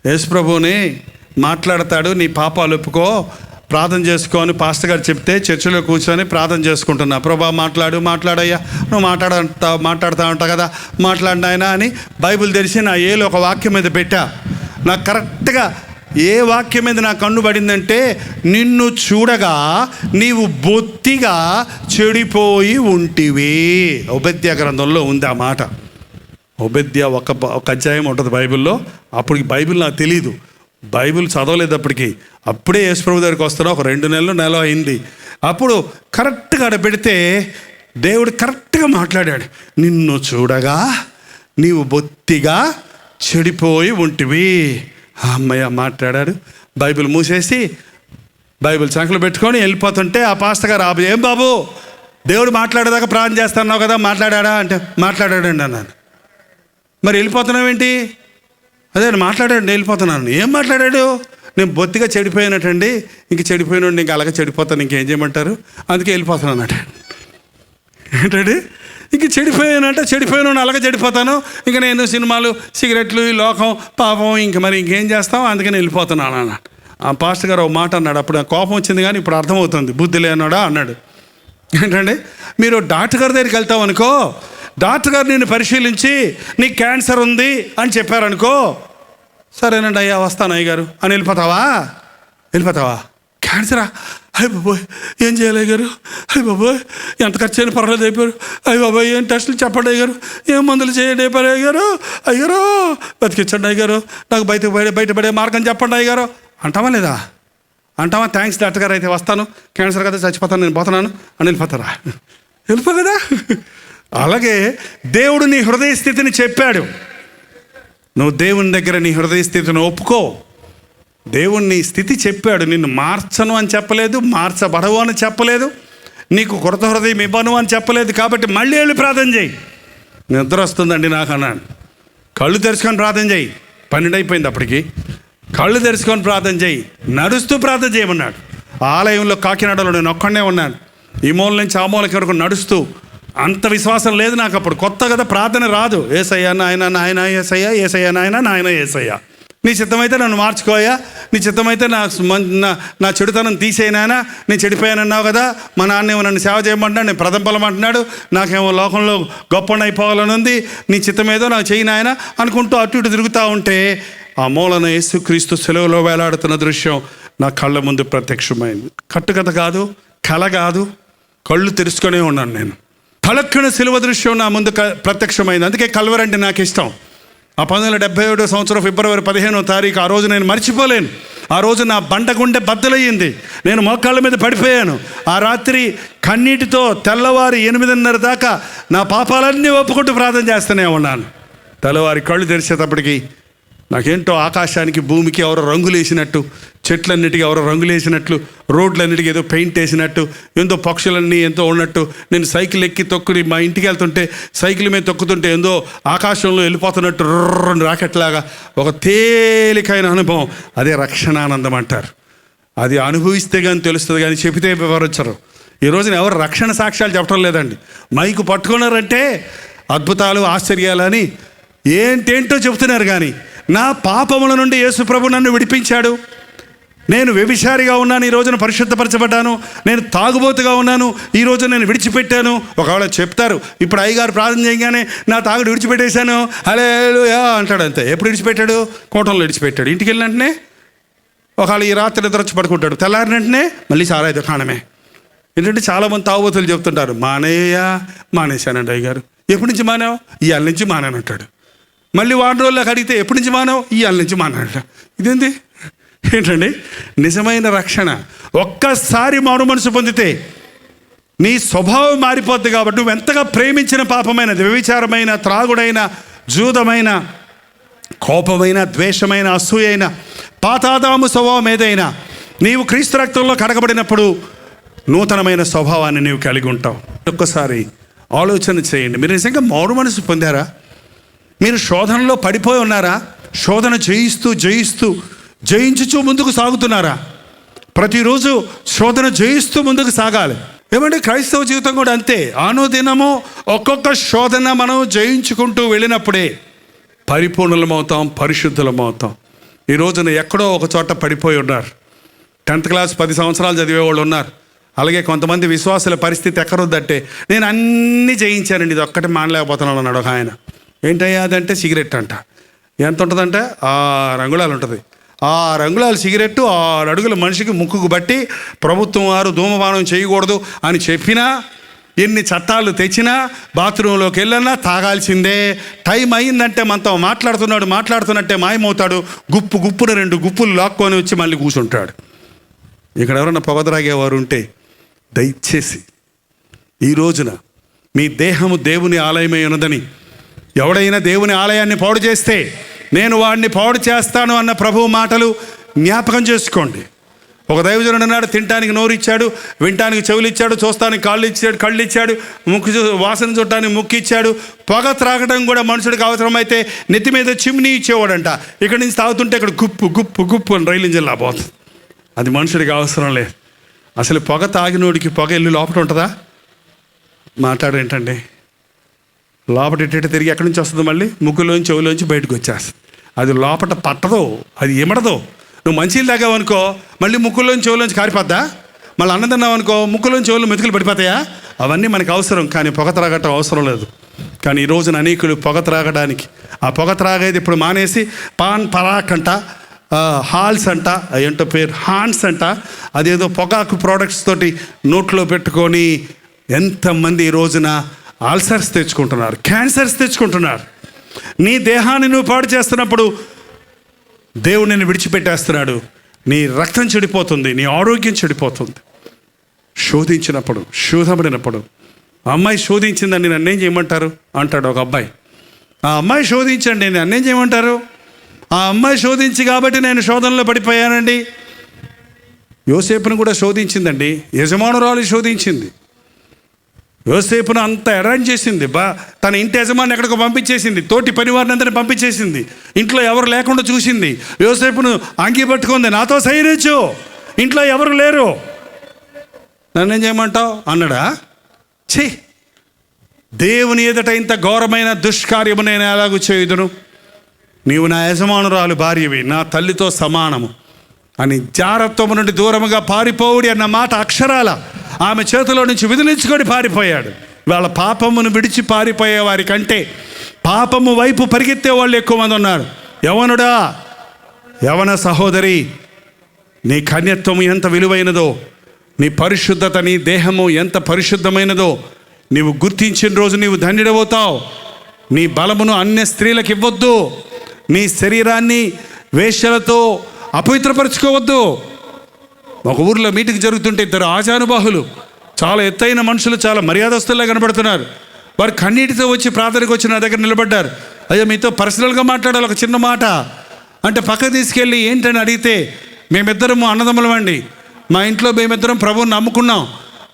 యేసుప్రభుని మాట్లాడతాడు, నీ పాపాలు ఒప్పుకో, ప్రార్థన చేసుకో అని పాస్టర్ గారు చెప్తే చర్చిలో కూర్చొని ప్రార్థన చేసుకుంటున్నా. ప్రభా మాట్లాడయ్యా, నువ్వు మాట్లాడుతూ ఉంటావు కదా, మాట్లాడినాయనా అని బైబిల్ తెరిచి నా ఏలో ఒక వాక్యం మీద పెట్టా. నాకు కరెక్ట్గా ఏ వాక్యం మీద నా కన్ను పడిందంటే, నిన్ను చూడగా నీవు బొత్తిగా చెడిపోయి ఉంటివి. ఓబద్యా గ్రంథంలో ఉంది ఆ మాట. ఓబద్యా ఒక అధ్యాయం ఉంటుంది బైబిల్లో. అప్పటికి బైబిల్ నాకు తెలీదు, బైబిల్ చదవలేదు అప్పుడే యేసుప్రభు దగ్గరికి వస్తున్నా. ఒక 2 నెల అయింది. అప్పుడు కరెక్ట్గా ఆడ పెడితే దేవుడు కరెక్ట్గా మాట్లాడాడు. నిన్ను చూడగా నీవు బొత్తిగా చెడిపోయి ఉంటివి. అమ్మయ్య మాట్లాడాడు. బైబిల్ మూసేసి బైబిల్ సంఖ్యలో పెట్టుకొని వెళ్ళిపోతుంటే ఆ పాస్టర్ గారు, ఏం బాబు దేవుడు మాట్లాడేదాకా ప్రార్థన చేస్తున్నావు కదా, మాట్లాడా అంటే మాట్లాడాడండి అన్నాను. మరి వెళ్ళిపోతున్నావేంటి? అదే మాట్లాడాడు, వెళ్ళిపోతున్నాను. ఏం మాట్లాడాడు? నేను బొత్తిగా చెడిపోయినట్టండి, ఇంక చెడిపోయినండి, ఇంక అలాగే చెడిపోతాను, ఇంకేం చేయమంటారు, అందుకే వెళ్ళిపోతున్నాను అన్నట్టు. ఏంటండి? ఇంక చెడిపోయాను అలాగే చెడిపోతాను, ఇంక నేను సినిమాలు, సిగరెట్లు, ఈ లోకం, పాపం, ఇంకేం చేస్తాం, అందుకని వెళ్ళిపోతున్నాను అన్నాడు. ఆ పాస్టర్ గారు ఒక మాట అన్నాడు. అప్పుడు కోపం వచ్చింది, కానీ ఇప్పుడు అర్థమవుతుంది, బుద్ధి లేనాడా అన్నాడు. ఏంటండి, మీరు డాక్టర్ గారి దగ్గరికి వెళ్తాం అనుకో, డాక్టర్ గారు నిన్ను పరిశీలించి నీకు క్యాన్సర్ ఉంది అని చెప్పారనుకో, సరేనండి అయ్యా వస్తాను అయ్యగారు అని వెళ్ళిపోతావా? క్యాన్సరా? అయ్య బాబోయ్ ఏం చేయాలి అయ్యగారు? అయ్య బాబోయ్ ఎంత ఖర్చు అయినా పర్వాలేదు అయిపోయారు. అయ్య బాబోయ్ ఏం టెస్టులు చెప్పండి అయ్యగారు, ఏం మందులు చేయండి అయిపోయారు అయ్యారు బతికించండి అయ్యగారు, నాకు బయటపడే మార్గం చెప్పండి అయ్యగారు అంటావా లేదా? అంటావా? థ్యాంక్స్ డాక్టర్ గారు, అయితే వస్తాను, క్యాన్సర్ కదా చచ్చిపోతాను, నేను పోతున్నాను అని వెళ్ళిపోతారా? వెళ్ళిపో కదా. అలాగే దేవుడు నీ హృదయ స్థితిని చెప్పాడు. నువ్వు దేవుని దగ్గర నీ హృదయ స్థితిని ఒప్పుకో. దేవుని స్థితి చెప్పాడు. నిన్ను మార్చను అని చెప్పలేదు, మార్చబడవు అని చెప్పలేదు, నీకు కొరత హృదయం ఇవ్వను అని చెప్పలేదు. కాబట్టి మళ్ళీ వెళ్ళి ప్రార్థన చేయి. నిద్ర వస్తుందండి నాకు అన్నాను. కళ్ళు తెరుచుకొని ప్రార్థన చేయి. 12 అయిపోయింది అప్పటికి. కళ్ళు తెరుచుకొని ప్రార్థన చేయి, నడుస్తూ ప్రార్థన చేయమన్నాడు. ఆలయంలో కాకినాడలో నేను ఒక్కడనే ఉన్నాను. ఈ మూల నుంచి ఆ మూలకి వరకు నడుస్తూ. అంత విశ్వాసం లేదు నాకు అప్పుడు, కొత్త కదా, ప్రార్థన రాదు. ఏసయ్యా నాయన ఏసయ్యా, ఏసయ్యా నాయన ఏసయ్యా, నీ చిత్తమైతే నన్ను మార్చుకోయా, నీ చిత్తమైతే నా చెడుతనం తీసేయనాయనా, నేను చెడిపోయానన్నావు కదా, మా నాన్నేమో నన్ను సేవ చేయమంటున్నాడు, నేను ప్రదంపలమంటున్నాడు, నాకేమో లోకంలో గొప్ప అయిపోవాలని ఉంది, నీ చిత్తమేదో నాకు చేయనాయన అనుకుంటూ అటు ఇటు తిరుగుతూ ఉంటే ఆ మూలన యేసుక్రీస్తు సెలవులో వేలాడుతున్న దృశ్యం నా కళ్ళ ముందు ప్రత్యక్షమైంది. కట్టుకథ కాదు, కళ కాదు, కళ్ళు తెరుచుకొనే ఉన్నాను నేను. తలక్కున సిలువ దృశ్యం నా ముందు ప్రత్యక్షమైంది. అందుకే కల్వరి అంటే నాకు ఇష్టం. ఆ 1977 సంవత్సరం ఫిబ్రవరి 15వ తారీఖు, ఆ రోజు నేను మర్చిపోలేను. ఆ రోజు నా బండ గుండె బద్దలయ్యింది, నేను మోకాళ్ళ మీద పడిపోయాను. ఆ రాత్రి కన్నీటితో తెల్లవారి 8:30 దాకా నా పాపాలన్నీ ఒప్పుకుంటూ ప్రార్థన చేస్తూనే ఉన్నాను. తెల్లవారి కళ్ళు తెరిచేటప్పటికి నాకేంటో ఆకాశానికి భూమికి ఎవరో రంగులు వేసినట్టు, చెట్లన్నిటికీ ఎవరో రంగులు వేసినట్లు, రోడ్లన్నిటికీ ఏదో పెయింట్ వేసినట్టు, ఎంతో పక్షులన్నీ ఎంతో ఉన్నట్టు, నేను సైకిల్ ఎక్కి తొక్కుని మా ఇంటికి వెళ్తుంటే సైకిల్ మీద తొక్కుతుంటే ఎంతో ఆకాశంలో వెళ్ళిపోతున్నట్టు రాకెట్లాగా ఒక తేలికైన అనుభవం. అదే రక్షణానందం అంటారు. అది అనుభవిస్తే కానీ తెలుస్తుంది, కానీ చెబితే వివరించరు. ఈ రోజున ఎవరు రక్షణ సాక్ష్యాలు చెప్పడం లేదండి. మైకు పట్టుకున్నారంటే అద్భుతాలు, ఆశ్చర్యాలని ఏంటేంటో చెబుతున్నారు, కానీ నా పాపముల నుండి యేసుప్రభు నన్ను విడిపించాడు, నేను వ్యభిచారిగా ఉన్నాను, ఈ రోజున పరిశుద్ధపరచబడ్డాను, నేను తాగుబోతుగా ఉన్నాను, ఈ రోజు నేను విడిచిపెట్టాను. ఒకవేళ చెప్తారు, ఇప్పుడు అయ్యగారు ప్రార్థన చేయగానే నా తాగుడు విడిచిపెట్టేశాను హల్లెలూయా అంటాడు. అంతే. ఎప్పుడు విడిచిపెట్టాడు? కోటంలో విడిచిపెట్టాడు. ఇంటికి వెళ్ళిన వెంటనే ఒకవేళ ఈ రాత్రి నిద్ర వచ్చి పడుకుంటాడు, తెల్లారిన వెంటనే మళ్ళీ సారాయి దుకాణమే. ఏంటంటే చాలామంది తాగుబోతులు చెప్తుంటారు, మానేశానండి అయ్యగారు. ఎప్పటి నుంచి మానావు? ఇవాళ నుంచి మానాను అంటాడు. మళ్ళీ 4 రోజులకు అడిగితే ఎప్పటి నుంచి మానావు? ఇవాళ నుంచి మానాడు. ఇదేంటి? ఏంటండి? నిజమైన రక్షణ ఒక్కసారి మారు మనసు పొందితే నీ స్వభావం మారిపోద్ది. కాబట్టి నువ్వు ఎంతగా ప్రేమించిన పాపమైనది, వ్యభిచారమైన, త్రాగుడైన, జూదమైన, కోపమైన, ద్వేషమైన, అసూయైన, పాతాదాము స్వభావం ఏదైనా, నీవు క్రీస్తు రక్తంలో కడగబడినప్పుడు నూతనమైన స్వభావాన్ని నీవు కలిగి ఉంటావు. ఒక్కసారి ఆలోచన చేయండి. మీరు నిజంగా మారు మనసు పొందారా? మీరు శోధనలో పడిపోయి ఉన్నారా? శోధన జయించుచూ ముందుకు సాగుతున్నారా? ప్రతిరోజు శోధన జయిస్తూ ముందుకు సాగాలి. ఏమంటే క్రైస్తవ జీవితం కూడా అంతే. అనుదినము ఒక్కొక్క శోధన మనం జయించుకుంటూ వెళ్ళినప్పుడే పరిపూర్ణులమవుతాం, పరిశుద్ధులమవుతాం. ఈ రోజున ఎక్కడో ఒక చోట పడిపోయి ఉన్నారు. 10th క్లాస్ 10 సంవత్సరాలు చదివే వాళ్ళు ఉన్నారు. అలాగే కొంతమంది విశ్వాసుల పరిస్థితి ఎక్కడొద్దంటే, నేను అన్నీ జయించానండి, ఇది ఒక్కటి మానలేకపోతున్నాను అన్నాడు ఒక ఆయన. ఏంటయ్యా అదంటే సిగరెట్ అంట. ఎంత ఉంటుందంటే 6 అంగుళాలు ఉంటుంది. 6 అంగుళాలు సిగరెట్టు 6 అడుగుల మనిషికి ముక్కుకు బట్టి ప్రభుత్వం వారు ధూమపానం చేయకూడదు అని చెప్పినా, ఎన్ని చట్టాలు తెచ్చినా, బాత్రూంలోకి వెళ్ళన్నా తాగాల్సిందే. టైం అయిందంటే మనతో మాట్లాడుతున్నట్టే మాయమవుతాడు. గుప్పున 2 గుప్పులు లాక్కొని వచ్చి మళ్ళీ కూర్చుంటాడు. ఇక్కడ ఎవరన్నా పొగ త్రాగేవారు ఉంటే దయచేసి ఈ రోజున మీ దేహము దేవుని ఆలయమై ఉన్నదని, ఎవడైనా దేవుని ఆలయాన్ని పాడు చేస్తే నేను వాడిని పాడు చేస్తాను అన్న ప్రభువు మాటలు జ్ఞాపకం చేసుకోండి. ఒక దైవజనుడు అన్నాడు, తినటానికి నోరు ఇచ్చాడు, వినటానికి చెవులు ఇచ్చాడు, చూస్తానికి కళ్ళు ఇచ్చాడు, వాసన చూడటానికి ముక్కు ఇచ్చాడు. పొగ త్రాగడం కూడా మనుషుడికి అవసరమైతే నెత్తి మీద చిమ్నీ ఇచ్చేవాడంట. ఇక్కడి నుంచి తాగుతుంటే ఇక్కడ గుప్పు అని రైలు ఇంజిన్ పోతుంది. అది మనుషుడికి అవసరం లేదు. అసలు పొగ తాగినోడికి పొగ ఇల్లు లోపల ఉంటుందా? మాట్లాడేంటండి, లోపల ఇటు తిరిగి ఎక్కడి నుంచి వస్తుంది, మళ్ళీ ముక్కులోంచి చెవులోంచి బయటకు వచ్చేస్తుంది. అది లోపల పట్టదో, అది ఇమడదో. నువ్వు మంచిలు తాగావనుకో మళ్ళీ ముక్కులోంచి చెవులోంచి కారిపోద్దా? మళ్ళీ అన్నం తిన్నావనుకో ముక్కులోంచి చెవులు మెతుకులు పడిపోతాయా? అవన్నీ మనకు అవసరం, కానీ పొగ త్రాగటం అవసరం లేదు. కానీ ఈ రోజున అనేకులు పొగ త్రాగడానికి, ఆ పొగ త్రాగేది ఇప్పుడు మానేసి పాన్ పరాక్ అంట, హాల్స్ అంట, ఏంటో పేరు హాన్స్ అంట, అదేదో పొగాకు ప్రోడక్ట్స్ తోటి నోట్లో పెట్టుకొని ఎంతమంది ఈ రోజున అల్సర్స్ తెచ్చుకుంటున్నారు, క్యాన్సర్స్ తెచ్చుకుంటున్నారు. నీ దేహాన్ని నువ్వు పాడు చేస్తున్నప్పుడు దేవుడు నిన్ను విడిచిపెట్టేస్తున్నాడు. నీ రక్తం చెడిపోతుంది, నీ ఆరోగ్యం చెడిపోతుంది. శోధపడినప్పుడు అమ్మాయి శోధించిందండి, నన్నేం చేయమంటారు అంటాడు ఒక అబ్బాయి. ఆ అమ్మాయి శోధించండి, నన్నేం చేయమంటారు? ఆ అమ్మాయి శోధించి కాబట్టి నేను శోధనలో పడిపోయానండి. యోసేపును కూడా శోధించిందండి, యజమానురాలు శోధించింది. యోసేపును అంత అరేంజ్ చేసింది, తన ఇంటి యజమాని ఎక్కడికో పంపించేసింది, తోటి పనివారిని అందరిని పంపించేసింది, ఇంట్లో ఎవరు లేకుండా చూసింది. యోసేపును అంగి పట్టుకుంది, నాతో సైనించు, ఇంట్లో ఎవరు లేరు, నన్నేం చేయమంటావు అన్నాడా? ఛీ, దేవుని ఎదుట ఇంత ఘోరమైన దుష్కార్యము నేను ఎలాగూ చేయుదును? నీవు నా యజమానురాలు భార్యవి, నా తల్లితో సమానము అని జారత్వము నుండి దూరముగా పారిపోవుడి అన్న మాట అక్షరాల ఆమె చేతిలో నుంచి విదిలించుకొని పారిపోయాడు. వాళ్ళ పాపమును విడిచి పారిపోయే వారి కంటే పాపము వైపు పరిగెత్తే వాళ్ళు ఎక్కువ మంది ఉన్నారు. యవనుడా, యవన సహోదరి, నీ కన్యత్వము ఎంత విలువైనదో, నీ పరిశుద్ధత, నీ దేహము ఎంత పరిశుద్ధమైనదో నీవు గుర్తించిన రోజు నీవు ధన్యుడవుతావు. నీ బలమును అన్య స్త్రీలకు ఇవ్వద్దు. నీ శరీరాన్ని వేశ్యలతో అపవిత్రపరచుకోవద్దు. ఒక ఊరిలో మీటింగ్ జరుగుతుంటే 2 ఆజానుబాహులు, చాలా ఎత్తైన మనుషులు, చాలా మర్యాదస్తుల్లా కనబడుతున్నారు. వారు కన్నీటితో వచ్చి ప్రార్థనకు వచ్చి నా దగ్గర నిలబడ్డారు. అయ్యో మీతో పర్సనల్గా మాట్లాడాలి, ఒక చిన్న మాట అంటే పక్క తీసుకెళ్ళి ఏంటని అడిగితే, మేమిద్దరము అన్నదమ్ములమండి, మా ఇంట్లో మేమిద్దరం ప్రభువుని నమ్ముకున్నాం,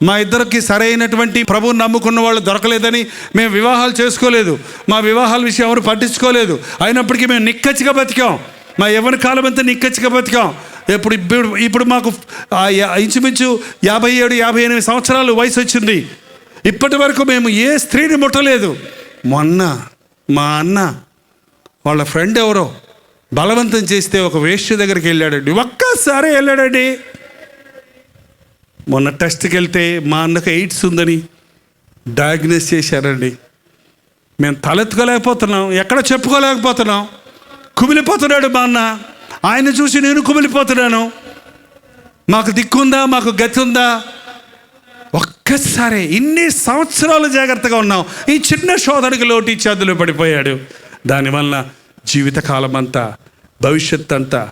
మా ఇద్దరికి సరైనటువంటి ప్రభువుని నమ్ముకున్న వాళ్ళు దొరకలేదని మేము వివాహాలు చేసుకోలేదు, మా వివాహాల విషయం ఎవరు పట్టించుకోలేదు, అయినప్పటికీ మేము నిక్కచ్చిగా బతికాం, మా యవ్వన కాలం అంతా నిక్కచ్చిగా బతికాం. ఇప్పుడు మాకు ఇంచుమించు 57-58 సంవత్సరాలు వయసు వచ్చింది. ఇప్పటి వరకు మేము ఏ స్త్రీని ముట్టలేదు. మొన్న మా అన్న వాళ్ళ ఫ్రెండ్ ఎవరో బలవంతం చేస్తే ఒక వేశ్య దగ్గరికి వెళ్ళాడండి, ఒక్కసారి వెళ్ళాడండి. మొన్న టెస్ట్కి వెళ్తే మా అన్నకు ఎయిడ్స్ ఉందని డయాగ్నోస్ చేశారండి. మేము తలెత్తుకోలేకపోతున్నాం, ఎక్కడ చెప్పుకోలేకపోతున్నాం. కుమిలిపోతున్నాడు మా అన్న, ఆయన చూసి నేను కుమిలిపోతున్నాను. మాకు దిక్కుందా, మాకు గతి ఉందా? ఒక్కసారి ఇన్ని సంవత్సరాలు జాగ్రత్తగా ఉన్నాం, ఈ చిన్న శోధనకి లోటిచ్చి అందులో పడిపోయాడు. దానివల్ల జీవితకాలం అంతా, భవిష్యత్ అంతా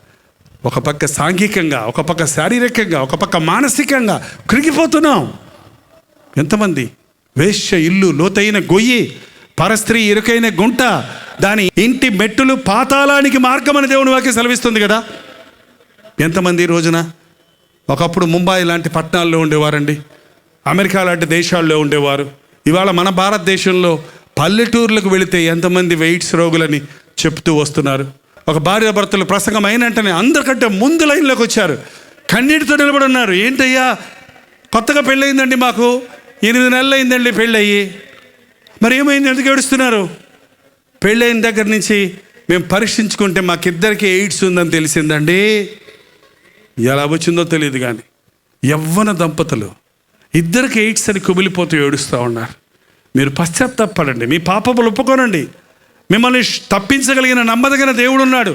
ఒక పక్క సాంఘికంగా, ఒక పక్క శారీరకంగా, ఒక పక్క మానసికంగా కృంగిపోతున్నాం. ఎంతమంది వేశ్య ఇల్లు లోతైన గొయ్యి, పరస్త్రీ ఇరుకైన గుంట, దాని ఇంటి మెట్టులు పాతాళానికి మార్గమని దేవుని వాక్యం సెలవిస్తుంది కదా. ఎంతమంది ఈ రోజున, ఒకప్పుడు ముంబై లాంటి పట్టణాల్లో ఉండేవారండి, అమెరికా లాంటి దేశాల్లో ఉండేవారు. ఇవాళ మన భారతదేశంలో పల్లెటూర్లకు వెళితే ఎంతమంది ఎయిడ్స్ రోగులని చెప్తూ వస్తున్నారు. ఒక భార్య భర్తలు ప్రసంగం అయినంటనే అందరికంటే ముందు లైన్లోకి వచ్చారు, కన్నీటితో నిలబడి ఉన్నారు. ఏంటయ్యా, కొత్తగా పెళ్ళయిందండి, మాకు 8 నెలలు అయిందండి పెళ్ళయ్యి, మరి ఏమైంది, ఎందుకు ఏడుస్తున్నారు? పెళ్ళైన దగ్గర నుంచి మేము పరీక్షించుకుంటే మాకిద్దరికి ఎయిడ్స్ ఉందని తెలిసిందండి. ఎలా వచ్చిందో తెలియదు కానీ యవ్వన దంపతులు ఇద్దరికి ఎయిడ్స్ అని కుమిలిపోతూ ఏడుస్తూ ఉన్నారు. మీరు పశ్చాత్తాపడండి, మీ పాపములు ఒప్పుకోనండి. మిమ్మల్ని తప్పించగలిగిన నమ్మదగిన దేవుడు ఉన్నాడు.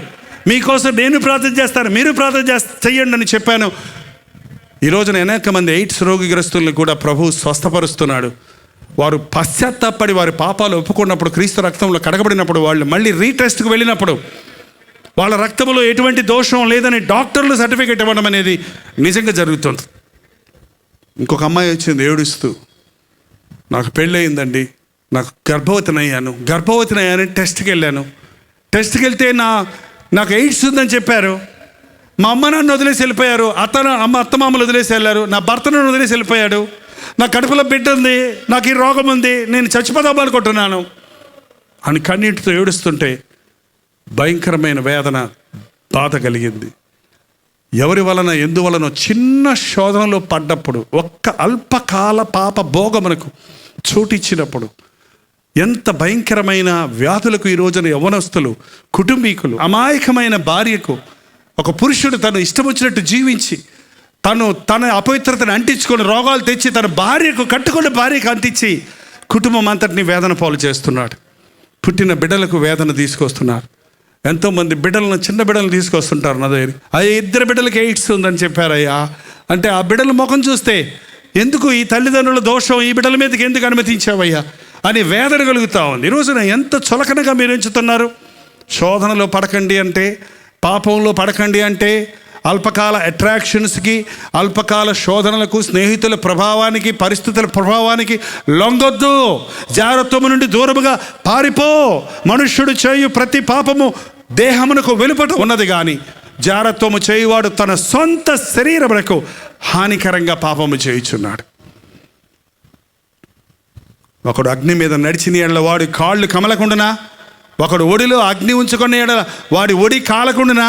మీకోసం నేను ప్రార్థన చేస్తాను, మీరు ప్రార్థన చెయ్యండి అని చెప్పాను. ఈ రోజున అనేక మంది ఎయిడ్స్ రోగిగ్రస్తుల్ని కూడా ప్రభువు స్వస్థపరుస్తున్నాడు. వారు పశ్చాత్తాపడి వారి పాపాలు ఒప్పుకున్నప్పుడు, క్రీస్తు రక్తంలో కడగబడినప్పుడు, వాళ్ళు మళ్ళీ రీటెస్ట్కి వెళ్ళినప్పుడు వాళ్ళ రక్తంలో ఎటువంటి దోషం లేదని డాక్టర్లు సర్టిఫికేట్ ఇవ్వడం అనేది నిజంగా జరుగుతుంది. ఇంకొక అమ్మాయి వచ్చింది ఏడుస్తూ, నాకు పెళ్ళయిందండి, నాకు గర్భవతిని అయ్యాను, టెస్ట్కి వెళ్ళాను. టెస్ట్కి వెళ్తే నాకు ఎయిడ్స్ ఉందని చెప్పారు. మా అమ్మ నాన్న వదిలేసి వెళ్ళిపోయారు, అత్తమామలు వదిలేసి వెళ్ళారు, నా భర్తను వదిలేసి వెళ్ళిపోయాడు, నా కడుపులో బిడ్డ ఉంది, నాకు ఈ రోగం ఉంది, నేను చచ్చిపోదాం అనుకుంటున్నాను అని కన్నీటితో ఏడుస్తుంటే భయంకరమైన వేదన, బాధ కలిగింది. ఎవరి వలన ఎందువలన చిన్న శోధనలో పడ్డప్పుడు, ఒక్క అల్పకాల పాప భోగమునకు చోటిచ్చినప్పుడు ఎంత భయంకరమైన వ్యాధులకు ఈ రోజున యవ్వనస్తులు, కుటుంబీకులు, అమాయకమైన భార్యకు ఒక పురుషుడు తను ఇష్టం వచ్చినట్టు జీవించి తన అపవిత్రతను అంటించుకొని రోగాలు తెచ్చి తన భార్యకు కట్టుకున్న భార్యకు అంటించి కుటుంబం అంతటిని వేదన పాలు చేస్తున్నాడు. పుట్టిన బిడ్డలకు వేదన తీసుకొస్తున్నారు. ఎంతోమంది చిన్న బిడ్డలను తీసుకొస్తుంటారు నా దగ్గర. అయ్యా 2 బిడ్డలకి ఎయిడ్స్ ఉందని చెప్పారయ్యా అంటే, ఆ బిడ్డల ముఖం చూస్తే ఎందుకు ఈ తల్లిదండ్రుల దోషం ఈ బిడ్డల మీదకి ఎందుకు అనుమతించావయ్యా అని వేదన కలుగుతూ ఉంది. ఈ రోజున ఎంత చులకనగా మీరు ఎంచుతున్నారు. శోధనలో పడకండి అంటే, పాపంలో పడకండి అంటే, అల్పకాల అట్రాక్షన్స్కి, అల్పకాల శోధనలకు, స్నేహితుల ప్రభావానికి, పరిస్థితుల ప్రభావానికి లొంగొద్దు. జాగ్రత్తము నుండి దూరముగా పారిపో. మనుష్యుడు చేయు ప్రతి పాపము దేహమునకు వెలుపట ఉన్నది కానీ జాగ్రత్తము చేయువాడు తన సొంత శరీరమునకు హానికరంగా పాపము చేయుచున్నాడు. ఒకడు అగ్ని మీద నడిచిన ఎడల వాడి కాళ్ళు కమలకుండునా, ఒకడు ఒడిలో అగ్ని ఉంచుకున్న ఎడల వాడి ఒడి కాలకుండునా,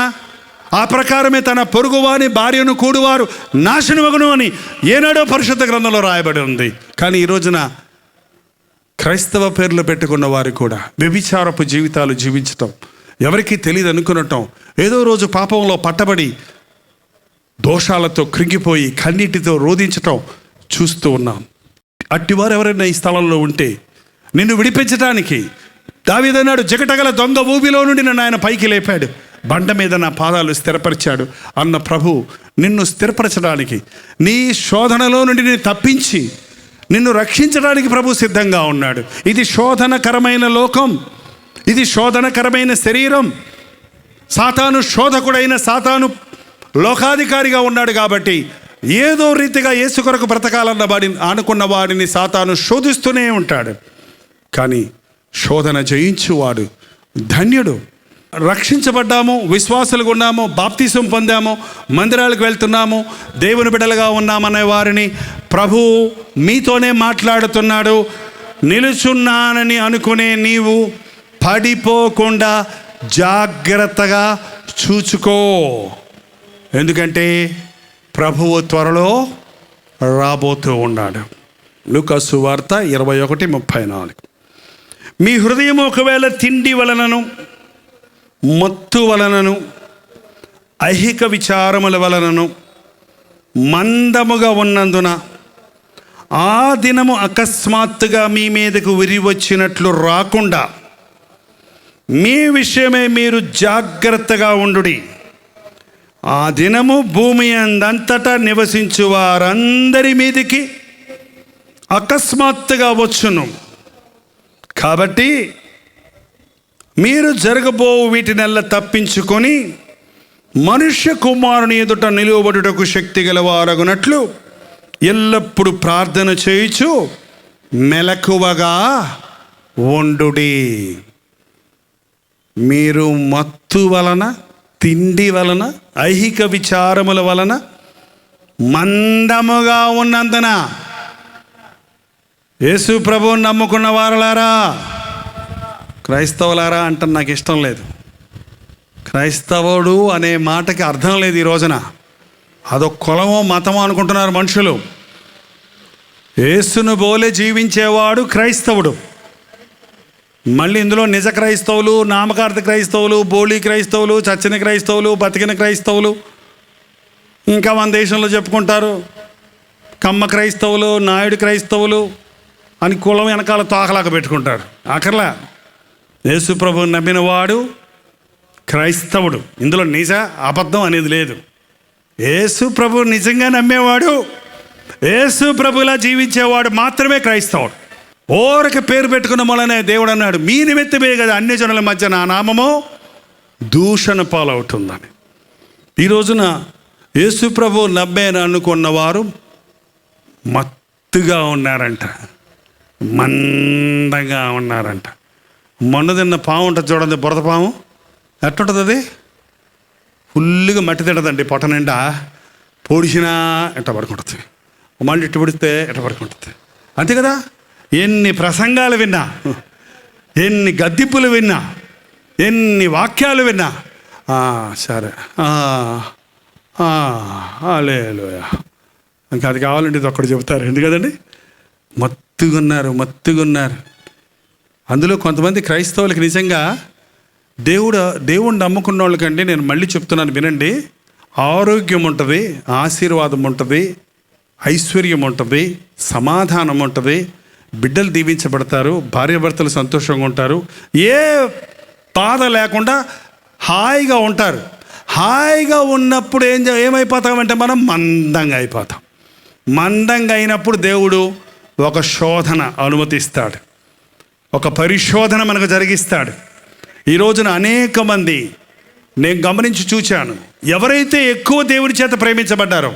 ఆ ప్రకారమే తన పొరుగువాని భార్యను కూడువారు నాశనమగును అని ఏనాడో పరిశుద్ధ గ్రంథంలో రాయబడి ఉంది. కానీ ఈ రోజున క్రైస్తవ పేర్లు పెట్టుకున్న వారు కూడా వ్యభిచారపు జీవితాలు జీవించటం, ఎవరికీ తెలియదు అనుకునటం, ఏదో రోజు పాపంలో పట్టబడి దోషాలతో కృంగిపోయి కన్నీటితో రోధించటం చూస్తూ ఉన్నాం. అట్టివారు ఎవరైనా ఈ స్థలంలో ఉంటే నిన్ను విడిపించడానికి దావీదన్నాడు, జగటగల దొంగ ఊబిలో నుండి నన్ను ఆయన పైకి లేపాడు, బండ మీద నా పాదాలు స్థిరపరిచాడు అన్న ప్రభు నిన్ను స్థిరపరచడానికి, నీ శోధనలో నుండి నేను తప్పించి నిన్ను రక్షించడానికి ప్రభు సిద్ధంగా ఉన్నాడు. ఇది శోధనకరమైన లోకం, ఇది శోధనకరమైన శరీరం. సాతాను శోధకుడైన సాతాను లోకాధికారిగా ఉన్నాడు కాబట్టి ఏదో రీతిగా యేసు కొరకు బ్రతకాలన్న అనుకున్న వాడిని సాతాను శోధిస్తూనే ఉంటాడు. కానీ శోధన జయించువాడు ధన్యుడు. రక్షించబడ్డాము, విశ్వాసులుగా ఉన్నాము, బాప్తిసం పొందాము, మందిరాలకు వెళ్తున్నాము, దేవుని బిడ్డలుగా ఉన్నామనే వారిని ప్రభు మీతోనే మాట్లాడుతున్నాడు. నిలుచున్నానని అనుకునే నీవు పడిపోకుండా జాగ్రత్తగా చూచుకో. ఎందుకంటే ప్రభువు త్వరలో రాబోతూ ఉన్నాడు. లూకాసు వార్త 21:34. మీ హృదయం ఒకవేళ తిండి వలనను, మత్తు వలనను, ఐహిక విచారముల వలనను మందముగా ఉన్నందున ఆ దినము అకస్మాత్తుగా మీ మీదకు విరివచ్చినట్లు రాకుండా మీ విషయమే మీరు జాగ్రత్తగా ఉండుడి. ఆ దినము భూమి అందంతటా నివసించు వారందరి మీదికి అకస్మాత్తుగా వచ్చును. కాబట్టి మీరు జరగబో వీటినెల్లా తప్పించుకొని మనుష్య కుమారుని ఎదుట నిలువబడుటకు శక్తి గలవారగునట్లు ఎల్లప్పుడూ ప్రార్థన చేయుచు మెలకువగా ఉండుడి. మీరు మత్తు వలన, తిండి వలన, ఐహిక విచారముల వలన మందముగా ఉన్నందున, యేసు ప్రభువుని నమ్ముకున్న వారలారా, క్రైస్తవులారా అంటే నాకు ఇష్టం లేదు. క్రైస్తవుడు అనే మాటకి అర్థం లేదు ఈ రోజున. అదొక కులమో మతమో అనుకుంటున్నారు మనుషులు. యేసును బోలే జీవించేవాడు క్రైస్తవుడు. మళ్ళీ ఇందులో నిజ క్రైస్తవులు, నామకార్థ క్రైస్తవులు, బోళీ క్రైస్తవులు, చచ్చిన క్రైస్తవులు, బతికిన క్రైస్తవులు, ఇంకా మన దేశంలో చెప్పుకుంటారు కమ్మ క్రైస్తవులు, నాయుడు క్రైస్తవులు అని కులం వెనకాల తోకలాగా పెట్టుకుంటారు. అక్కర్లా, యేసు ప్రభువుని నమ్మినవాడు క్రైస్తవుడు. ఇందులో నిజ అబద్ధం అనేది లేదు. యేసు ప్రభు నిజంగా నమ్మేవాడు, యేసు ప్రభులా జీవించేవాడు మాత్రమే క్రైస్తవుడు. ఓరక పేరు పెట్టుకున్న మొలనే దేవుడు అన్నాడు, మీ నిమిత్తమే కదా అన్ని జనుల మధ్య నా నామము దూషణ పాలవుతుందని. ఈ రోజున యేసు ప్రభు నమ్మేను అనుకున్నవారు మత్తుగా ఉన్నారంట, మందంగా ఉన్నారంట. మొన్న తిన్న పాము ఉంటుంది చూడండి, బురద పాము ఎట్టుంటుంది అది? ఫుల్గా మట్టి తింటుందండి, పొట్ట నిండా పొడిచినా ఎట్ట పడుకుంటుంది, మళ్ళీ ఇట్టు పొడిస్తే ఎట్ట పడుకుంటుంది. అంతే కదా. ఎన్ని ప్రసంగాలు విన్నా, ఎన్ని గద్దింపులు విన్నా, ఎన్ని వాక్యాలు విన్నా, సరే లేలోయ ఇంకా అది కావాలంటే ఇది ఒక్కడు చెబుతారు. ఎందుకదండి, మత్తుగున్నారు. అందులో కొంతమంది క్రైస్తవులకి నిజంగా దేవుణ్ణి నమ్ముకున్న వాళ్ళకండి నేను మళ్ళీ చెప్తున్నాను వినండి, ఆరోగ్యం ఉంటుంది, ఆశీర్వాదం ఉంటుంది, ఐశ్వర్యం ఉంటుంది, సమాధానం ఉంటుంది, బిడ్డలు దీవించబడతారు, భార్యాభర్తలు సంతోషంగా ఉంటారు, ఏ బాధ లేకుండా హాయిగా ఉంటారు. హాయిగా ఉన్నప్పుడు ఏమైపోతామంటే మనం మందంగా అయిపోతాం. మందంగా అయినప్పుడు దేవుడు ఒక శోధన అనుమతిస్తాడు, ఒక పరిశోధన మనకు జరిగిస్తాడు. ఈ రోజున అనేక మంది నేను గమనించి చూచాను, ఎవరైతే ఎక్కువ దేవుడి చేత ప్రేమించబడ్డారో,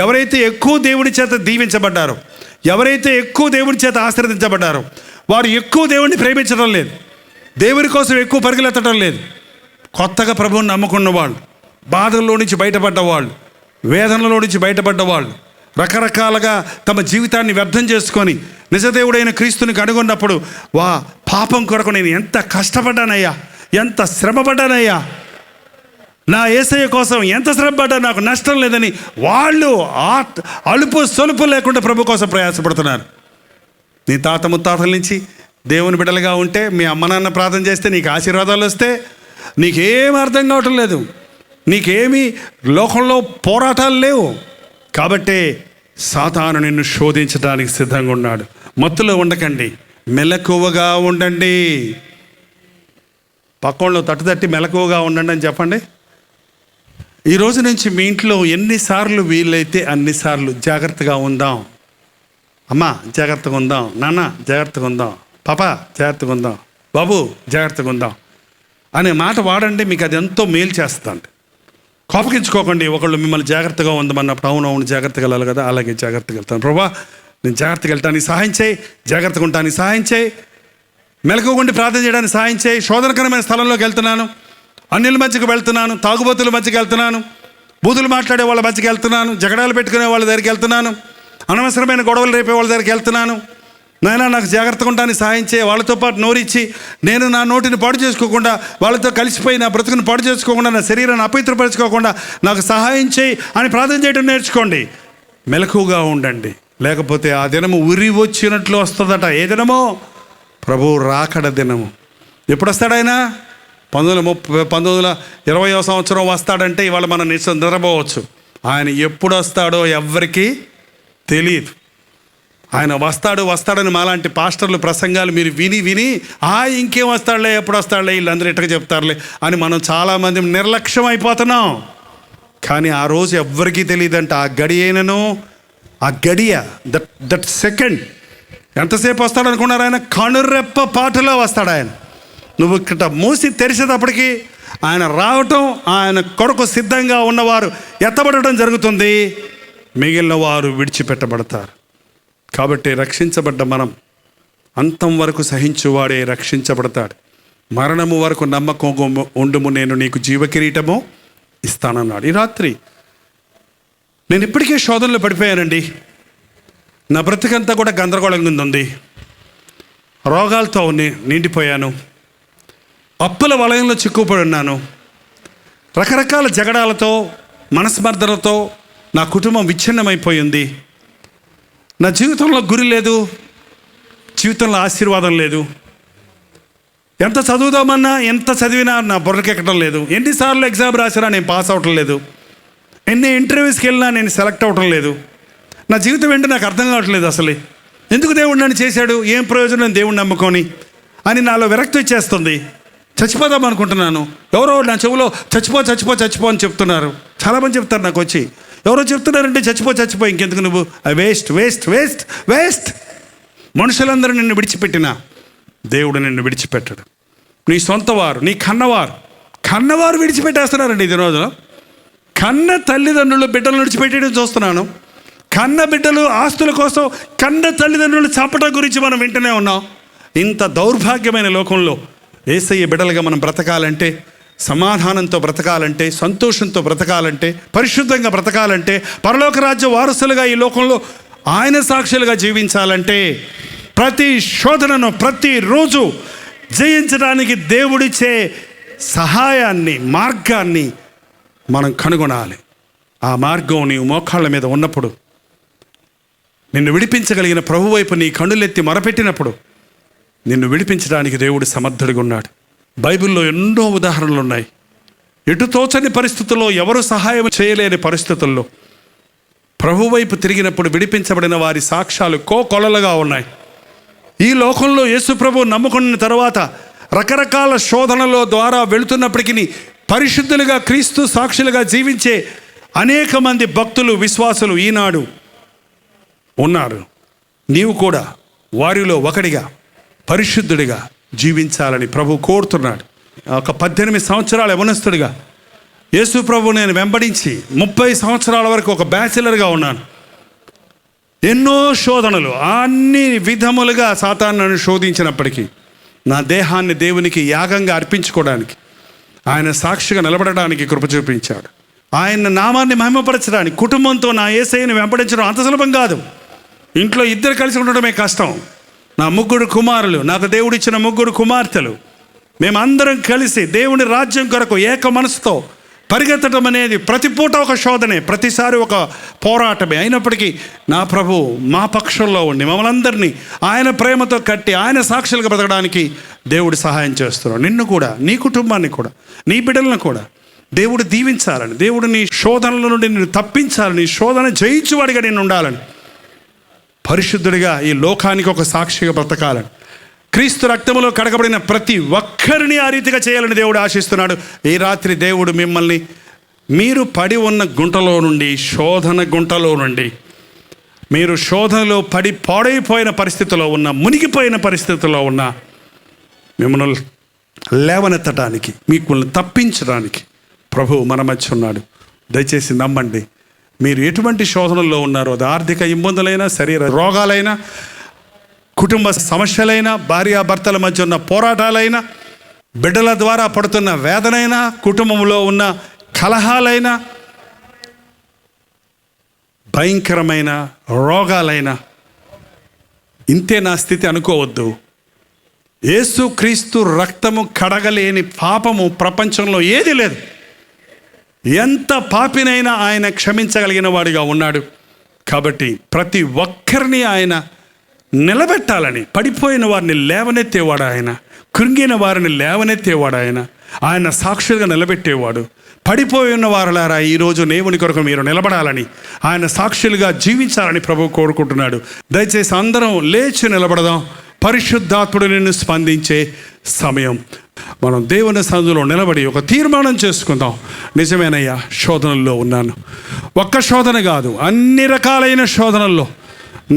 ఎవరైతే ఎక్కువ దేవుడి చేత దీవించబడ్డారో, ఎవరైతే ఎక్కువ దేవుడి చేత ఆశీర్వదించబడ్డారో వారు ఎక్కువ దేవుడిని ప్రేమించడం లేదు, దేవుడి కోసం ఎక్కువ పరుగులెత్తడం లేదు. కొత్తగా ప్రభువుని నమ్ముకున్న వాళ్ళు, బాధల్లో నుంచి బయటపడ్డ వాళ్ళు, వేదనలో నుంచి బయటపడ్డ వాళ్ళు, రకరకాలుగా తమ జీవితాన్ని వ్యర్థం చేసుకొని నిజదేవుడైన క్రీస్తుని కనుగొన్నప్పుడు పాపం కొరకు నేను ఎంత కష్టపడ్డానయ్యా, ఎంత శ్రమపడ్డానయ్యా, నా యేసయ్య కోసం ఎంత శ్రమపడ్డా నాకు నష్టం లేదని వాళ్ళు అలుపు సొలుపు లేకుండా ప్రభు కోసం ప్రయాసపడుతున్నారు. నీ తాత ముత్తాతల నుంచి దేవుని బిడ్డలుగా ఉంటే, మీ అమ్మ నాన్న ప్రార్థన చేస్తే నీకు ఆశీర్వాదాలు వస్తే నీకేం అర్థం కావటం లేదు, నీకేమీ లోకంలో పోరాటాలు లేవు. కాబట్టే సాతాను నిన్ను శోధించడానికి సిద్ధంగా ఉన్నాడు. మత్తులో ఉండకండి, మెలకువగా ఉండండి. పక్కనలో తట్టుతట్టి మెలకువగా ఉండండి అని చెప్పండి. ఈ రోజు నుంచి మీ ఇంట్లో ఎన్నిసార్లు వీలైతే అన్నిసార్లు జాగ్రత్తగా ఉందాం. అమ్మ జాగ్రత్తగా ఉందాం, నాన్న జాగ్రత్తగా ఉందాం, పాప జాగ్రత్తగా ఉందాం, బాబు జాగ్రత్తగా ఉందాం అనే మాట వాడండి. మీకు అది ఎంతో మేలు చేస్తుంది. కోపగించుకోకండి. ఒకళ్ళు మిమ్మల్ని జాగ్రత్తగా ఉందమన్నప్పుడు అవును జాగ్రత్తగా వెళ్ళాలి కదా, అలాగే జాగ్రత్తగా వెళ్తాను ప్రభా, నేను జాగ్రత్తగా వెళ్తానికి సహాయం చేయి, జాగ్రత్తగా ఉంటానికి సహాయం చేయి, మెలకువగుండి ప్రార్థన చేయడానికి సహాయం చేయి. శోధనకరమైన స్థలంలోకి వెళ్తున్నాను, అన్యుల మధ్యకు వెళ్తున్నాను, తాగుబోతుల మధ్యకి వెళ్తున్నాను, బూతులు మాట్లాడే వాళ్ళ మధ్యకి వెళ్తున్నాను, జగడాలు పెట్టుకునే వాళ్ళ దగ్గరికి వెళ్తున్నాను, అనవసరమైన గొడవలు రేపే వాళ్ళ దగ్గరికి వెళ్తున్నాను. నాయనా నాకు జాగ్రత్తగా ఉండడానికి సహాయం చేయి. వాళ్ళతో పాటు నోరిచ్చి నేను నా నోటిని పాడు చేసుకోకుండా, వాళ్ళతో కలిసిపోయి నా బ్రతుకుని పాడు చేసుకోకుండా, నా శరీరాన్ని అపవిత్రపరచుకోకుండా నాకు సహాయం చేయి అని ప్రార్థన చేయడం నేర్చుకోండి. మెలకువగా ఉండండి, లేకపోతే ఆ దినము ఉరి వచ్చినట్లు వస్తుందట. ఏ దినమో? ప్రభువు రాకడ దినము. ఎప్పుడు వస్తాడు ఆయన? 1920వ సంవత్సరం వస్తాడంటే ఇవాళ మనం నిద్రపోవచ్చు. ఆయన ఎప్పుడు వస్తాడో ఎవ్వరికీ తెలియదు. ఆయన వస్తాడని మాలాంటి పాస్టర్లు ప్రసంగాలు మీరు విని ఇంకేం వస్తాడులే, ఎప్పుడు వస్తాడులే, వీళ్ళందరూ ఇట్టగా చెప్తారులే అని మనం చాలామంది నిర్లక్ష్యం అయిపోతున్నాం. కానీ ఆ రోజు ఎవ్వరికీ తెలియదంట. ఆ గడియనను, ఆ గడియ, దట్ సెకండ్ ఎంతసేపు వస్తాడు అనుకున్నారు? ఆయన కనురెప్ప పాటులో వస్తాడు. ఆయన నువ్వు ఇక్కడ మూసి తెరిచేటప్పటికి ఆయన రావటం, ఆయన కొరకు సిద్ధంగా ఉన్నవారు ఎత్తబడటం జరుగుతుంది, మిగిలిన వారు విడిచిపెట్టబడతారు. కాబట్టి రక్షించబడ్డ మనం అంతం వరకు సహించువాడే రక్షించబడతాడు. మరణము వరకు నమ్మకం ఉండుము, నేను నీకు జీవకిరీటము ఇస్తానన్నాడు. ఈ రాత్రి నేను ఇప్పటికే శోధనలో పడిపోయానండి. నా బ్రతికంతా కూడా గందరగోళంగా ఉంది, రోగాలతో నిండిపోయాను, అప్పుల వలయంలో చిక్కుపడి ఉన్నాను, రకరకాల జగడాలతో, మనస్మర్ధలతో నా కుటుంబం విచ్ఛిన్నమైపోయింది. నా జీవితంలో గురి లేదు, జీవితంలో ఆశీర్వాదం లేదు. ఎంత చదువుదామన్నా, ఎంత చదివినా నా బుర్రకెక్కడం లేదు. ఎన్నిసార్లు ఎగ్జామ్ రాసినా నేను పాస్ అవటం లేదు. ఎన్ని ఇంటర్వ్యూస్కి వెళ్ళినా నేను సెలెక్ట్ అవటం లేదు. నా జీవితం ఏంటో నాకు అర్థం కావట్లేదు. అసలు ఎందుకు దేవుడు నన్ను చేశాడు, ఏం ప్రయోజనం దేవుడిని నమ్ముకొని అని నాలో విరక్తి వచ్చేస్తుంది. చచ్చిపోదాం అనుకుంటున్నాను. ఎవరో నా చెవులో చచ్చిపో చచ్చిపో చచ్చిపో అని చెప్తున్నారు. చాలామంది చెప్తారు నాకు వచ్చి, ఎవరో చెప్తున్నారంటే చచ్చిపో ఇంకెందుకు నువ్వు, వేస్ట్ వేస్ట్ వేస్ట్ వేస్ట్. మనుషులందరూ నిన్ను విడిచిపెట్టినా దేవుడు నిన్ను విడిచిపెట్టడు. నీ సొంత వారు, నీ కన్నవారు విడిచిపెట్టేస్తున్నారండి ఇది రోజున. కన్న తల్లిదండ్రులు బిడ్డలను విడిచిపెట్టడం చూస్తున్నాను. కన్న బిడ్డలు ఆస్తుల కోసం కన్న తల్లిదండ్రులు చంపడం గురించి మనం వింటూనే ఉన్నాం. ఇంత దౌర్భాగ్యమైన లోకంలో యేసయ్య బిడ్డలుగా మనం బ్రతకాలంటే, సమాధానంతో బ్రతకాలంటే, సంతోషంతో బ్రతకాలంటే, పరిశుద్ధంగా బ్రతకాలంటే, పరలోక రాజ్య వారసులుగా ఈ లోకంలో ఆయన సాక్షులుగా జీవించాలంటే, ప్రతి శోధనను ప్రతిరోజు జయించడానికి దేవుడిచ్చే సహాయాన్ని, మార్గాన్ని మనం కనుగొనాలి. ఆ మార్గం నీ మోకాళ్ళ మీద ఉన్నప్పుడు, నిన్ను విడిపించగలిగిన ప్రభు వైపు నీ కన్నులెత్తి మొరపెట్టినప్పుడు నిన్ను విడిపించడానికి దేవుడు సమర్థుడిగా ఉన్నాడు. బైబిల్లో ఎన్నో ఉదాహరణలు ఉన్నాయి. ఎటు తోచని పరిస్థితుల్లో, ఎవరు సహాయం చేయలేని పరిస్థితుల్లో ప్రభు వైపు తిరిగినప్పుడు విడిపించబడిన వారి సాక్ష్యాలు కోకొలలుగా ఉన్నాయి. ఈ లోకంలో యేసు ప్రభు నమ్ముకున్న తర్వాత రకరకాల శోధనల ద్వారా వెళుతున్నప్పటికీ పరిశుద్ధులుగా, క్రీస్తు సాక్షులుగా జీవించే అనేక మంది భక్తులు, విశ్వాసులు ఈనాడు ఉన్నారు. నీవు కూడా వారిలో ఒకడిగా, పరిశుద్ధుడిగా జీవించాలని ప్రభు కోరుతున్నాడు. ఒక 18 సంవత్సరాల యవనస్తుడిగా యేసు ప్రభు నేను వెంబడించి 30 సంవత్సరాల వరకు ఒక బ్యాచిలర్గా ఉన్నాను. ఎన్నో శోధనలు, అన్ని విధములుగా సాతాను నన్ను శోధించినప్పటికీ నా దేహాన్ని దేవునికి యాగంగా అర్పించుకోవడానికి, ఆయన సాక్షిగా నిలబడడానికి కృప చూపించాడు. ఆయన నామాన్ని మహిమపరచడానికి, కుటుంబంతో నా యేసయ్యని వెంబడించడం అంత సులభం కాదు. ఇంట్లో ఇద్దరు కలిసి ఉండడమే కష్టం. నా 3 కుమారులు, నాకు దేవుడిచ్చిన 3 కుమార్తెలు, మేమందరం కలిసి దేవుని రాజ్యం కొరకు ఏక మనసుతో పరిగెత్తడం అనేది ప్రతి పూట ఒక శోధనే, ప్రతిసారి ఒక పోరాటమే. అయినప్పటికీ నా ప్రభు మా పక్షంలో ఉండి మమ్మల్ని అందరినీ ఆయన ప్రేమతో కట్టి ఆయన సాక్షులుగా బ్రతకడానికి దేవుడు సహాయం చేస్తున్నాడు. నిన్ను కూడా, నీ కుటుంబాన్ని కూడా, నీ బిడ్డలను కూడా దేవుడు దీవించాలని, దేవుడు నీ శోధనల నుండి నిన్ను తప్పించాలని, నీ శోధన జయించువాడిగా నేను ఉండాలని, పరిశుద్ధుడిగా ఈ లోకానికి ఒక సాక్షిగా బ్రతకాలని, క్రీస్తు రక్తములో కడగబడిన ప్రతి ఒక్కరిని ఆ రీతిగా చేయాలని దేవుడు ఆశిస్తున్నాడు. ఈ రాత్రి దేవుడు మిమ్మల్ని మీరు పడి ఉన్న గుంటలో నుండి, శోధన గుంటలో నుండి, మీరు శోధనలో పడి పాడైపోయిన పరిస్థితిలో ఉన్న, మునిగిపోయిన పరిస్థితిలో ఉన్న మిమ్మల్ని లేవనెత్తడానికి, మిమ్మల్ని తప్పించడానికి ప్రభువు మన మధ్య ఉన్నాడు. దయచేసి నమ్మండి. మీరు ఎటువంటి శోధనల్లో ఉన్నారో, అది ఆర్థిక ఇబ్బందులైనా, శరీర రోగాలైనా, కుటుంబ సమస్యలైనా, భార్యాభర్తల మధ్య ఉన్న పోరాటాలైనా, బిడ్డల ద్వారా పడుతున్న వేదనైనా, కుటుంబంలో ఉన్న కలహాలైనా, భయంకరమైన రోగాలైనా, ఇంతే నా స్థితి అనుకోవద్దు. యేసు క్రీస్తు రక్తము కడగలేని పాపము ప్రపంచంలో ఏది లేదు. ఎంత పాపినైనా ఆయన క్షమించగలిగిన వాడిగా ఉన్నాడు. కాబట్టి ప్రతి ఒక్కరిని ఆయన నిలబెట్టాలని, పడిపోయిన వారిని లేవనెత్తేవాడు ఆయన, కృంగిన వారిని లేవనెత్తేవాడు ఆయన, ఆయన సాక్షులుగా నిలబెట్టేవాడు. పడిపోయి ఉన్న వారులారా, ఈరోజు దేవుని కొరకు మీరు నిలబడాలని, ఆయన సాక్షులుగా జీవించాలని ప్రభువు కోరుకుంటున్నాడు. దయచేసి అందరం లేచి నిలబడదాం. పరిశుద్ధాత్ముడు నిన్ను స్పందించే సమయం. మనం దేవుని సన్నిధిలో నిలబడి ఒక తీర్మానం చేసుకుందాం. నిజమేనయ్యా, శోధనల్లో ఉన్నాను. ఒక్క శోధన కాదు, అన్ని రకాలైన శోధనల్లో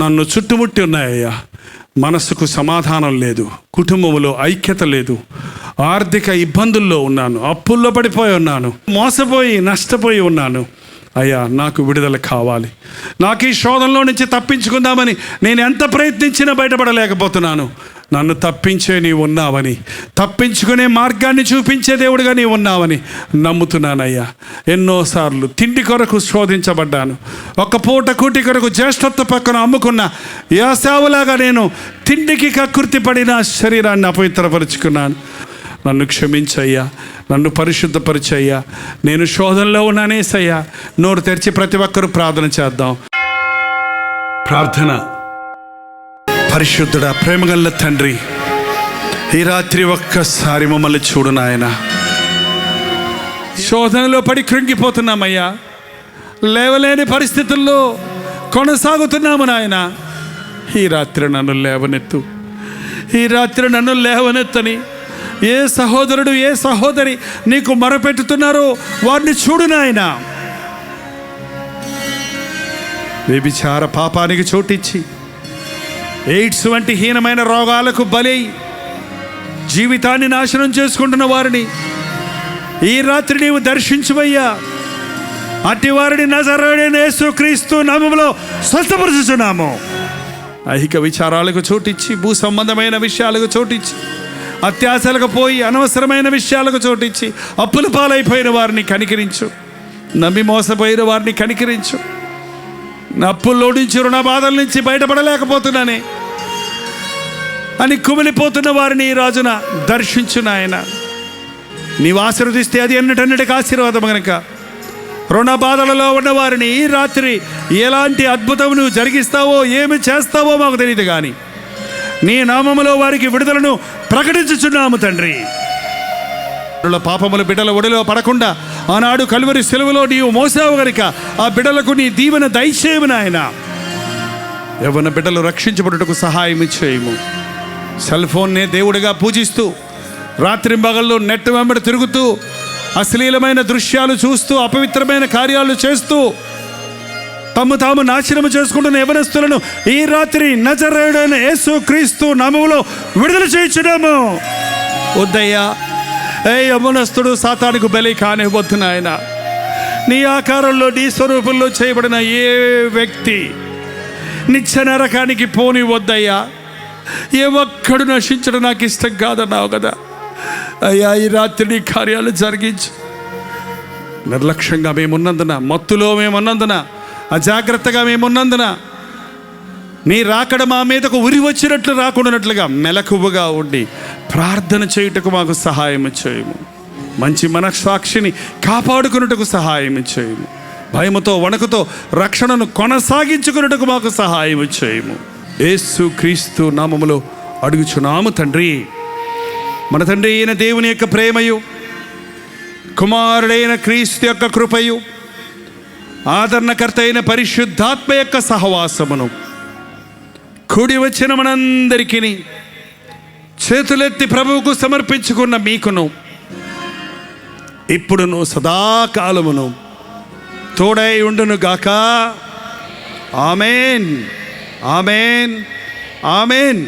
నన్ను చుట్టుముట్టి ఉన్నాయ్యా. మనసుకు సమాధానం లేదు, కుటుంబంలో ఐక్యత లేదు, ఆర్థిక ఇబ్బందుల్లో ఉన్నాను, అప్పుల్లో పడిపోయి ఉన్నాను, మోసపోయి నష్టపోయి ఉన్నాను. అయ్యా, నాకు విడుదల కావాలి. నాకు ఈ శోధనలో నుంచి తప్పించుకుందామని నేను ఎంత ప్రయత్నించినా బయటపడలేకపోతున్నాను. నన్ను తప్పించే నీవు ఉన్నావని, తప్పించుకునే మార్గాన్ని చూపించే దేవుడిగా నీవు ఉన్నావని నమ్ముతున్నానయ్యా. ఎన్నోసార్లు తిండి కొరకు శోధించబడ్డాను. ఒక పూట కూటి కొరకు జ్యేష్ఠత్వ పక్కన అమ్ముకున్న యాసావులాగా నేను తిండికి కక్కుర్తి పడిన శరీరాన్ని అపవిత్రపరుచుకున్నాను. నన్ను క్షమించయ్యా, నన్ను పరిశుద్ధపరిచయ్యా. నేను శోధనలో ఉన్నానేసయ్యా. నోరు తెరిచి ప్రతి ఒక్కరూ ప్రార్థన చేద్దాం. ప్రార్థన. పరిశుద్ధుడా, ప్రేమగల్ల తండ్రి, ఈ రాత్రి ఒక్కసారి మమ్మల్ని చూడు నాయన. శోధనలో పడి కృంగిపోతున్నామయ్యా, లేవలేని పరిస్థితుల్లో కొనసాగుతున్నాము నాయన. ఈ రాత్రి నన్ను లేవనెత్తు, ఈ రాత్రి నన్ను లేవనెత్తని ఏ సహోదరుడు ఏ సహోదరి నీకు మొరపెట్టుతున్నారో వారిని చూడు నాయన. వ్యభిచార పాపానికి చోటిచ్చి ఎయిడ్స్ వంటి హీనమైన రోగాలకు బలి జీవితాన్ని నాశనం చేసుకుంటున్న వారిని ఈ రాత్రి నీవు దర్శించువయ్యా. అట్టి వారిని నజరేయుడైన యేసుక్రీస్తు నామములో స్వస్థపరుచుచున్నాము. ఐహిక విచారాలకు చోటిచ్చి, భూ సంబంధమైన విషయాలకు చోటిచ్చి, అత్యాశలకు పోయి అనవసరమైన విషయాలకు చోటిచ్చి అప్పుల పాలైపోయిన వారిని కనికరించు. నమ్మి మోసపోయిన వారిని కనికరించు. అప్పుల్లో నుంచి రుణ బాధల నుంచి బయటపడలేకపోతున్నానే అని కుమిలిపోతున్న వారిని ఈ రాజున దర్శించు నాయన. నీవు ఆశీర్వదిస్తే అది ఎన్నటన్నిటికి ఆశీర్వాదం కనుక రుణ బాధలలో ఉన్న వారిని ఈ రాత్రి ఎలాంటి అద్భుతం నువ్వు జరిగిస్తావో ఏమి చేస్తావో మాకు తెలియదు, కానీ నీ నామములో వారికి విడుదలను ప్రకటించుచున్నాము తండ్రి. పాపముల బిడ్డల ఒడిలో పడకుండా ఆనాడు కలువరి సెలవులో నీవు మోసావు గనుక ఆ బిడ్డలకు నీ దీవెన దయచేయము నాయన. యవ్వన బిడ్డలు రక్షించబడుటకు సహాయం చేయము. సెల్ ఫోన్నే దేవుడిగా పూజిస్తూ రాత్రింబగళ్ళు నెట్ వెంబడి తిరుగుతూ అశ్లీలమైన దృశ్యాలు చూస్తూ అపవిత్రమైన కార్యాలు చేస్తూ తమ తాము నాశనము చేసుకుంటున్న యవనస్తులను ఈ రాత్రి నజరేయుడైన యేసుక్రీస్తు నామములో విడుదల చేయించున్నాము. వద్దయ్యా, ఏ యవనస్తుడు సాతానుకు బలి కానివ్వద్దు నాయన. నీ ఆకారంలో నీ స్వరూపంలో చేయబడిన ఏ వ్యక్తి నిత్య నరకానికి పోని వద్దయ్యా. ఏ ఒక్కడు నశించడం నాకు ఇష్టం కాదన్నావు కదా అయ్యా. ఈ రాత్రి నీ కార్యాలు జరిగించు. నిర్లక్ష్యంగా మేమున్నందున, మత్తులో మేమున్నందున, అజాగ్రత్తగా మేమున్నందున నీ రాకడ మా మీదకు ఉరి వచ్చినట్లు రాకుండానట్లుగా మెలకువగా ఉండి ప్రార్థన చేయుటకు మాకు సహాయం చేయము. మంచి మనస్సాక్షిని కాపాడుకున్నట్టుకు సహాయం చేయము. భయముతో వణుకుతో రక్షణను కొనసాగించుకున్నట్టుకు మాకు సహాయం చేయము. యేసుక్రీస్తు నామములో అడుగుచున్నాము తండ్రి. మన తండ్రి అయిన దేవుని యొక్క ప్రేమయు, కుమారుడైన క్రీస్తు యొక్క కృపయు, ఆదరణకర్త అయిన పరిశుద్ధాత్మ యొక్క సహవాసమును కూడి వచ్చిన మనందరికీ చేతులెత్తి ప్రభువుకు సమర్పించుకున్న మీకును ఇప్పుడును సదాకాలమును తోడై ఉండును గాక. ఆమేన్, ఆమేన్, ఆమేన్.